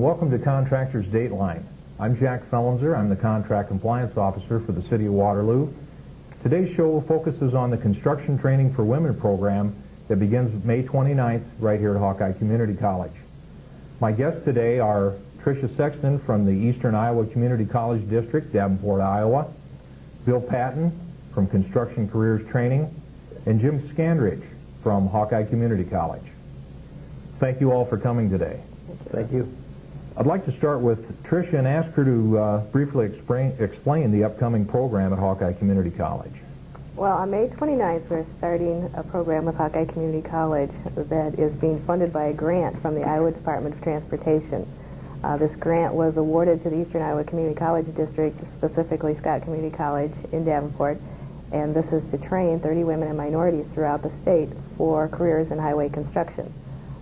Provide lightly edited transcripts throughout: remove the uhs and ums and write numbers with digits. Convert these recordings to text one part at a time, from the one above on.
and welcome to Contractors Dateline. I'm Jack Fellenser. I'm the Contract Compliance Officer for the City of Waterloo. Today's show focuses on the Construction Training for Women program that begins May 29th right here at Hawkeye Community College. My guests today are Tricia Sexton from the Eastern Iowa Community College District, Davenport, Iowa, Bill Patton from Construction Careers Training, and Jim Scandridge from Hawkeye Community College. Thank you all for coming today. Thank you. I'd like to start with Tricia and ask her to briefly explain the upcoming program at Hawkeye Community College. Well, on May 29th, we're starting a program with Hawkeye Community College that is being funded by a grant from the Iowa Department of Transportation. This grant was awarded to the Eastern Iowa Community College District, specifically Scott Community College in Davenport, and this is to train 30 women and minorities throughout the state for careers in highway construction.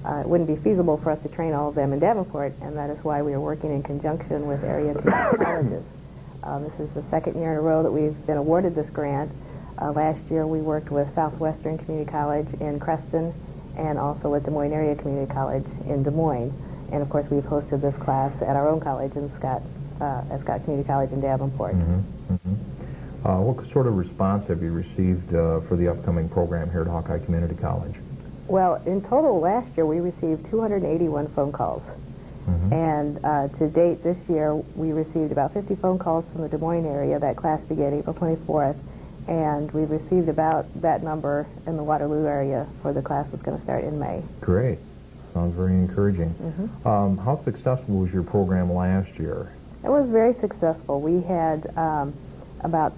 It wouldn't be feasible for us to train all of them in Davenport, and that is why we are working in conjunction with area community colleges. This is the second year in a row that we've been awarded this grant. Last year we worked with Southwestern Community College in Creston and also with Des Moines Area Community College in Des Moines. And of course we've hosted this class at our own college in Scott Community College in Davenport. What sort of response have you received for the upcoming program here at Hawkeye Community College? Well, in total last year we received 281 phone calls. And to date this year we received about 50 phone calls from the Des Moines area. That class began April 24th. And we received about that number in the Waterloo area for the class that's going to start in May. Great. Sounds very encouraging. How successful was your program last year? It was very successful. We had about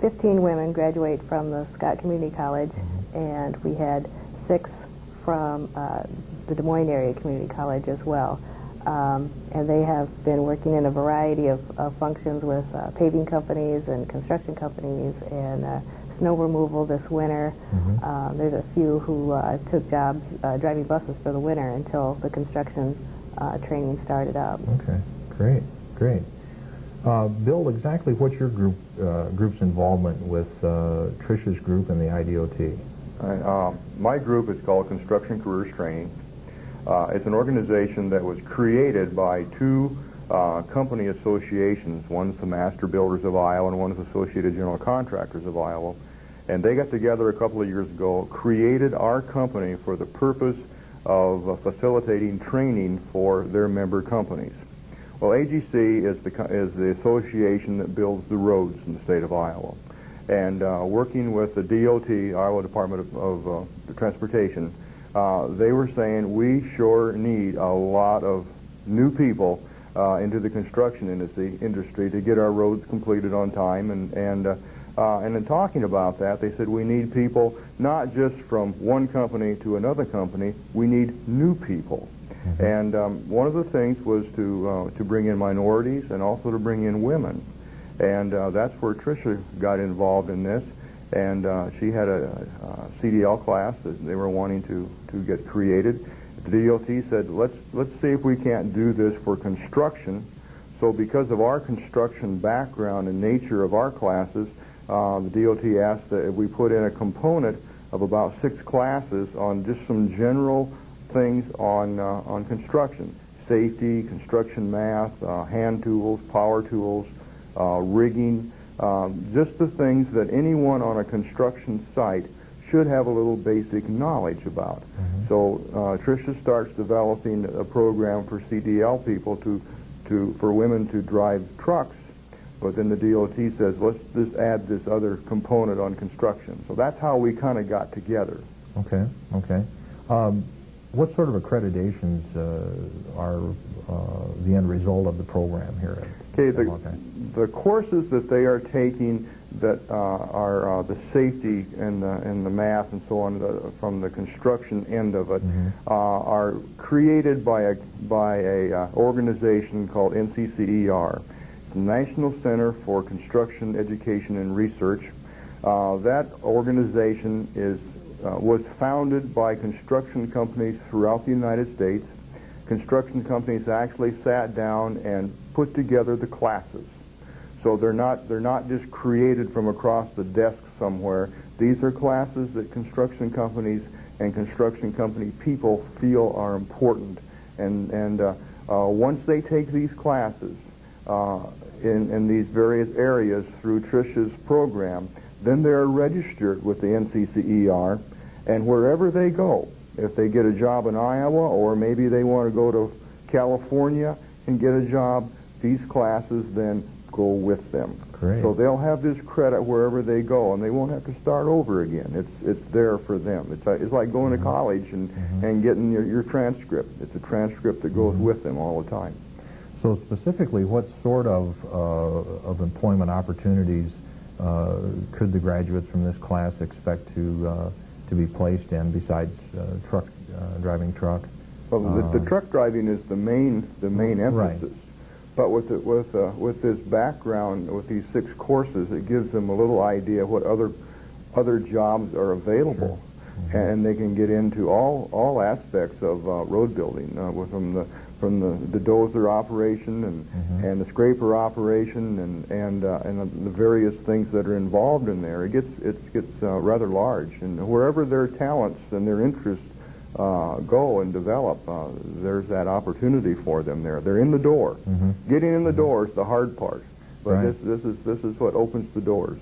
15 women graduate from the Scott Community College, and we had 6 from the Des Moines Area Community College as well. And they have been working in a variety of functions with paving companies and construction companies and snow removal this winter. There's a few who took jobs driving buses for the winter until the construction training started up. Okay, great. Bill, exactly what's your group's involvement with Tricia's group and the IDOT? My group is called Construction Careers Training. It's an organization that was created by 2 company associations. One's the Master Builders of Iowa and one's Associated General Contractors of Iowa. And they got together a couple of years ago, created our company for the purpose of facilitating training for their member companies. Well, AGC is the association that builds the roads in the state of Iowa. And working with the DOT, Iowa Department of Transportation, they were saying we sure need a lot of new people into the construction industry to get our roads completed on time. And in talking about that, they said we need people not just from one company to another company, we need new people. And one of the things was to bring in minorities and also to bring in women. And that's where Tricia got involved in this. And she had a CDL class that they were wanting to get created. The DOT said, let's see if we can't do this for construction. So because of our construction background and nature of our classes, the DOT asked that if we put in a component of about 6 classes on just some general things on construction. Safety, construction math, hand tools, power tools, rigging, just the things that anyone on a construction site should have a little basic knowledge about. So Tricia starts developing a program for CDL people for women to drive trucks, but then the DOT says, let's just add this other component on construction. So that's how we kind of got together. Okay. What sort of accreditations are the end result of the program here? The courses that they are taking that are the safety and the math and so on from the construction end of it are created by a organization called NCCER, the National Center for Construction Education and Research. That organization was founded by construction companies throughout the United States. Construction companies actually sat down and put together the classes. So they're not just created from across the desk somewhere. These are classes that construction companies and construction company people feel are important. And Once they take these classes in these various areas through Tricia's program, then they're registered with the NCCER, and wherever they go, if they get a job in Iowa or maybe they want to go to California and get a job, these classes then go with them. Great. So they'll have this credit wherever they go, and they won't have to start over again. It's there for them. It's like going to college and getting your transcript. It's a transcript that goes with them all the time. So specifically, what sort of employment opportunities could the graduates from this class expect to be placed in besides driving truck? Well, the truck driving is the main emphasis. Right. But with this background, with these 6 courses, it gives them a little idea what other jobs are available, and they can get into all aspects of road building, from the dozer operation and the scraper operation and the various things that are involved in there. It gets rather large, and wherever their talents and their interests go and develop, there's that opportunity for them there. They're in the door. Getting in the door is the hard part, but right. this is what opens the doors.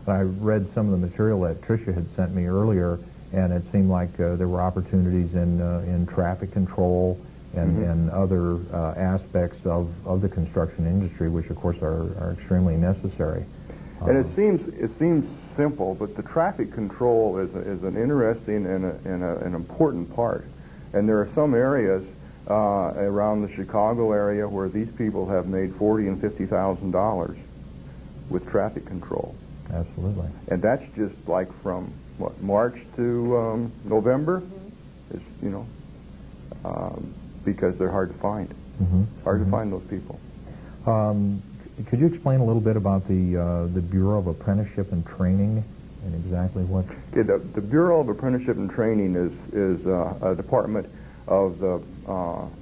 I read some of the material that Tricia had sent me earlier, and it seemed like there were opportunities in traffic control and other aspects of the construction industry, which of course are extremely necessary. And it seems simple, but the traffic control is an interesting and an important part. And there are some areas around the Chicago area where these people have made $40,000 and $50,000 with traffic control. Absolutely. And that's just like from what, March to November. It's because they're hard to find. Hard to find those people. Could you explain a little bit about the Bureau of Apprenticeship and Training and exactly what? Okay, the Bureau of Apprenticeship and Training is a department of the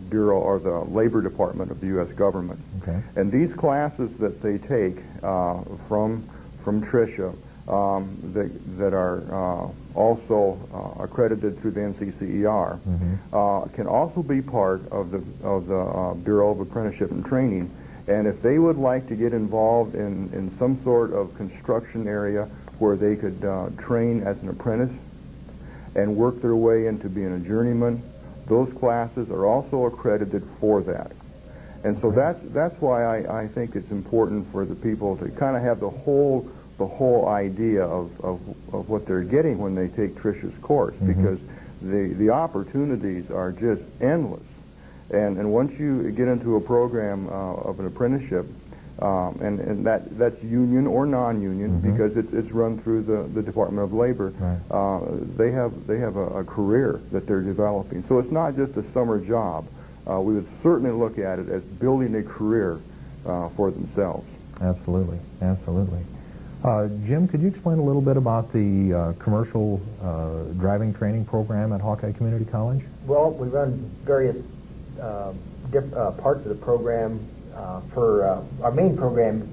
Bureau or the Labor Department of the U.S. government. Okay. And these classes that they take from Tricia that are also accredited through the NCCER can also be part of the Bureau of Apprenticeship and Training. And if they would like to get involved in some sort of construction area where they could train as an apprentice and work their way into being a journeyman, those classes are also accredited for that. And so that's why I think it's important for the people to kind of have the whole idea of what they're getting when they take Tricia's course, because the opportunities are just endless. And once you get into a program of an apprenticeship, and that's union or non-union, because it's run through the Department of Labor, they have a career that they're developing. So it's not just a summer job. We would certainly look at it as building a career for themselves. Absolutely, absolutely. Jim, could you explain a little bit about the commercial driving training program at Hawkeye Community College? Well, we run various parts of the program. For our main program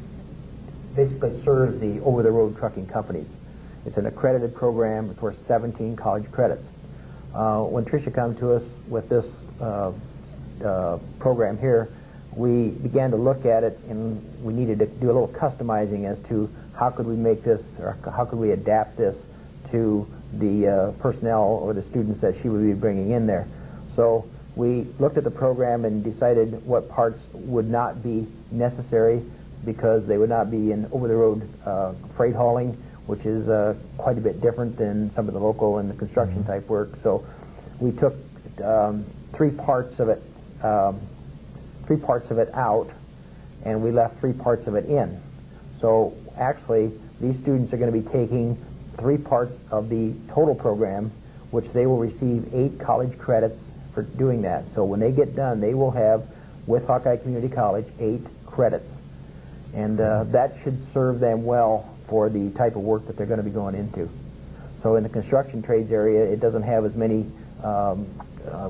basically serves the over-the-road trucking companies. It's an accredited program. It's worth 17 college credits. When Tricia came to us with this program here, we began to look at it, and we needed to do a little customizing as to how could we make this, or how could we adapt this to the personnel or the students that she would be bringing in there. So we looked at the program and decided what parts would not be necessary because they would not be in over-the-road freight hauling, which is quite a bit different than some of the local and the construction type work. So we took three parts of it out, and we left 3 parts of it in. So actually, these students are going to be taking 3 parts of the total program, which they will receive 8 college credits for doing that. So when they get done, they will have, with Hawkeye Community College, 8 credits. And that should serve them well for the type of work that they're going to be going into. So in the construction trades area, it doesn't have as many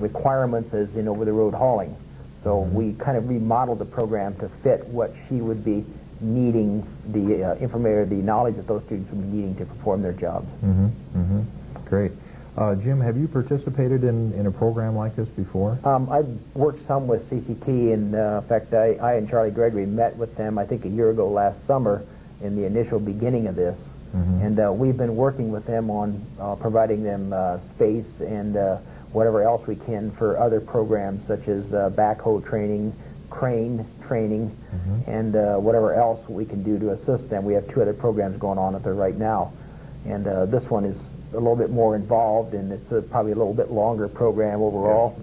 requirements as in over-the-road hauling. So we kind of remodeled the program to fit what she would be needing, the information, the knowledge that those students would be needing to perform their jobs. Great. Jim, have you participated in a program like this before? I've worked some with CCT, and in fact, I and Charlie Gregory met with them, I think, a year ago last summer in the initial beginning of this. And we've been working with them on providing them space and whatever else we can for other programs such as backhoe training, crane training, and whatever else we can do to assist them. We have 2 other programs going on up there right now. And this one is a little bit more involved, and it's probably a little bit longer program overall.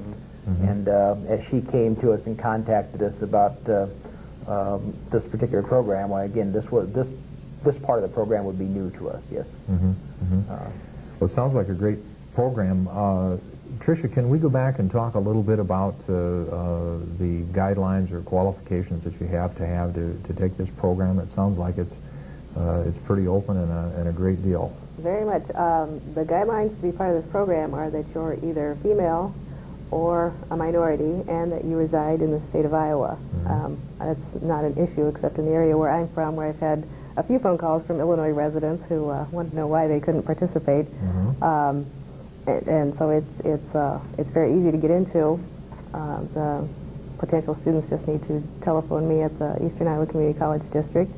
And as she came to us and contacted us about this particular program, well, again, this part of the program would be new to us, yes. Well, it sounds like a great program. Tricia, can we go back and talk a little bit about the guidelines or qualifications that you have to take this program? It sounds like it's pretty open and a great deal. Very much. The guidelines to be part of this program are that you're either female or a minority and that you reside in the state of Iowa. That's not an issue except in the area where I'm from, where I've had a few phone calls from Illinois residents who want to know why they couldn't participate. And so it's very easy to get into. The potential students just need to telephone me at the Eastern Iowa Community College District.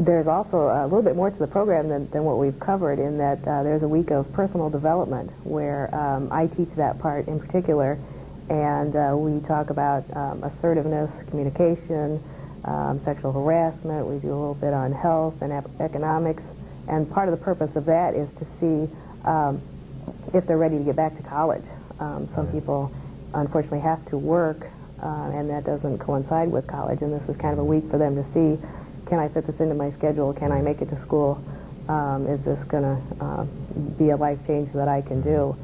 There's also a little bit more to the program than what we've covered, in that there's a week of personal development where I teach that part in particular, and we talk about assertiveness, communication, sexual harassment. We do a little bit on health and economics, and part of the purpose of that is to see if they're ready to get back to college. Some people unfortunately have to work, and that doesn't coincide with college, and this is kind of a week for them to see, can I fit this into my schedule? Can I make it to school? Is this going to be a life change that I can do?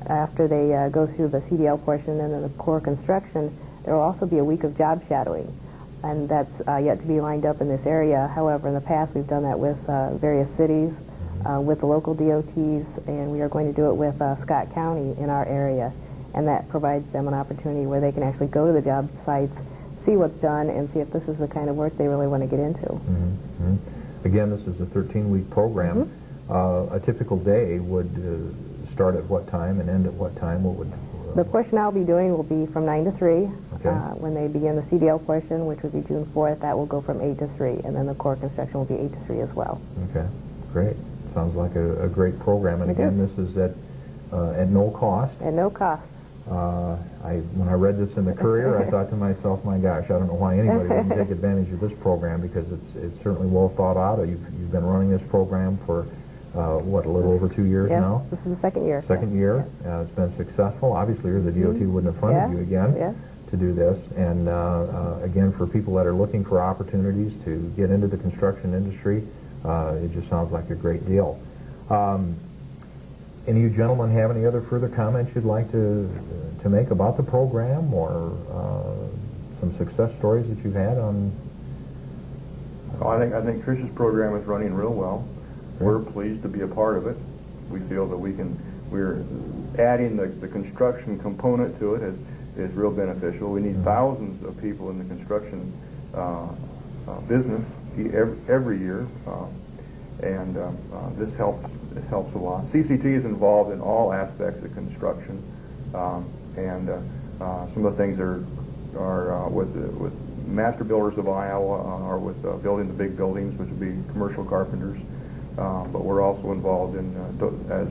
After they go through the CDL portion and then the core construction, there will also be a week of job shadowing, and that's yet to be lined up in this area. However, in the past we've done that with various cities, with the local DOTs, and we are going to do it with Scott County in our area, and that provides them an opportunity where they can actually go to the job sites, see what's done, and see if this is the kind of work they really want to get into. Again, this is a 13-week program. A typical day would start at what time and end at what time? What would the portion I'll be doing will be from 9 to 3. Okay. When they begin the CDL portion, which would be June 4th, that will go from 8 to 3, and then the core construction will be 8 to 3 as well. Okay, great. Sounds like a great program. And again, this is at no cost. At no cost. When I read this in the Courier, I thought to myself, my gosh, I don't know why anybody wouldn't take advantage of this program, because it's certainly well thought out. You've been running this program for, what, a little over 2 years now? This is the second year. Second year. It's been successful. Obviously, or the DOT wouldn't have funded you again to do this. And again, for people that are looking for opportunities to get into the construction industry, it just sounds like a great deal. Any of you gentlemen have any other further comments you'd like to make about the program, or some success stories that you've had on? Oh, I think Tricia's program is running real well. We're pleased to be a part of it. We feel that we're adding the construction component to it is real beneficial. We need thousands of people in the construction business every year, and this helps a lot. CCT is involved in all aspects of construction, and some of the things are with Master Builders of Iowa, or with building the big buildings, which would be commercial carpenters. But we're also involved in, as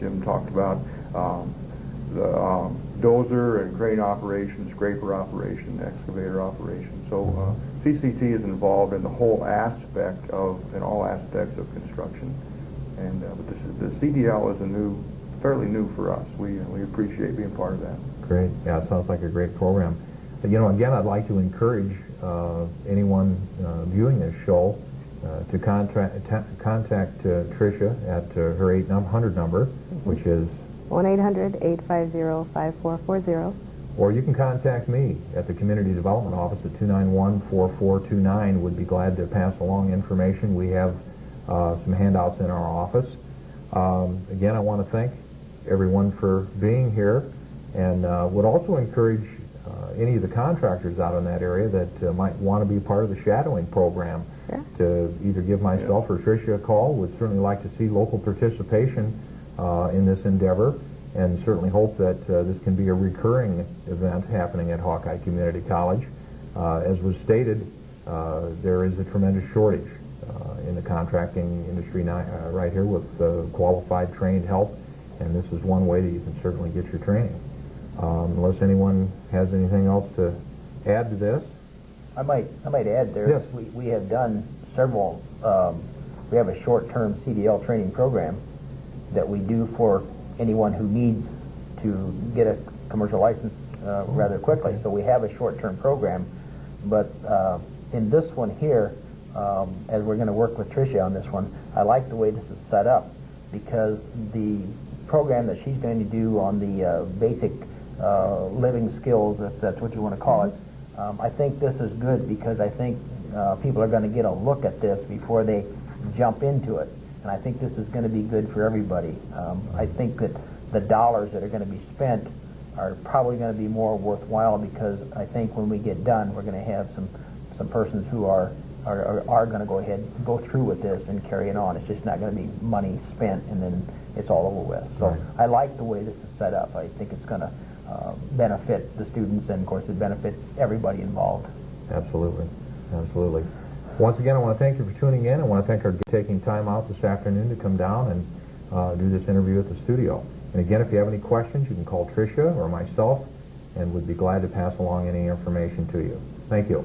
Jim talked about, the dozer and crane operation, scraper operation, excavator operation. So CCT is involved in the whole aspect in all aspects of construction. And but the CDL is fairly new for us. We appreciate being part of that. Great. Yeah, it sounds like a great program. You know, again, I'd like to encourage anyone viewing this show to contact Tricia at her 800 number, which is 1-800-850-5440. Or you can contact me at the Community Development Office at 291-4429. Would be glad to pass along information. We have some handouts in our office. Again, I want to thank everyone for being here, and would also encourage any of the contractors out in that area that might want to be part of the shadowing program, to either give myself or Tricia a call. Would certainly like to see local participation in this endeavor, and certainly hope that this can be a recurring event happening at Hawkeye Community College. As was stated, there is a tremendous shortage in the contracting industry now, right here, with qualified, trained help, and this is one way that you can certainly get your training. Unless anyone has anything else to add to this. I might add there. Yes. We have done several. We have a short-term CDL training program that we do for anyone who needs to get a commercial license rather quickly. So we have a short-term program, but in this one here, as we're going to work with Tricia on this one, I like the way this is set up, because the program that she's going to do on the basic living skills, if that's what you want to call it, I think this is good, because I think people are going to get a look at this before they jump into it. And I think this is going to be good for everybody. I think that the dollars that are going to be spent are probably going to be more worthwhile, because I think when we get done, we're going to have some persons who are going to go ahead and go through with this and carry it on. It's just not going to be money spent and then it's all over with. So I like the way this is set up. I think it's going to benefit the students, and of course it benefits everybody involved. Absolutely. Absolutely. Once again, I want to thank you for tuning in. I want to thank our guests for taking time out this afternoon to come down and do this interview at the studio. And again, if you have any questions, you can call Tricia or myself, and we'd be glad to pass along any information to you. Thank you.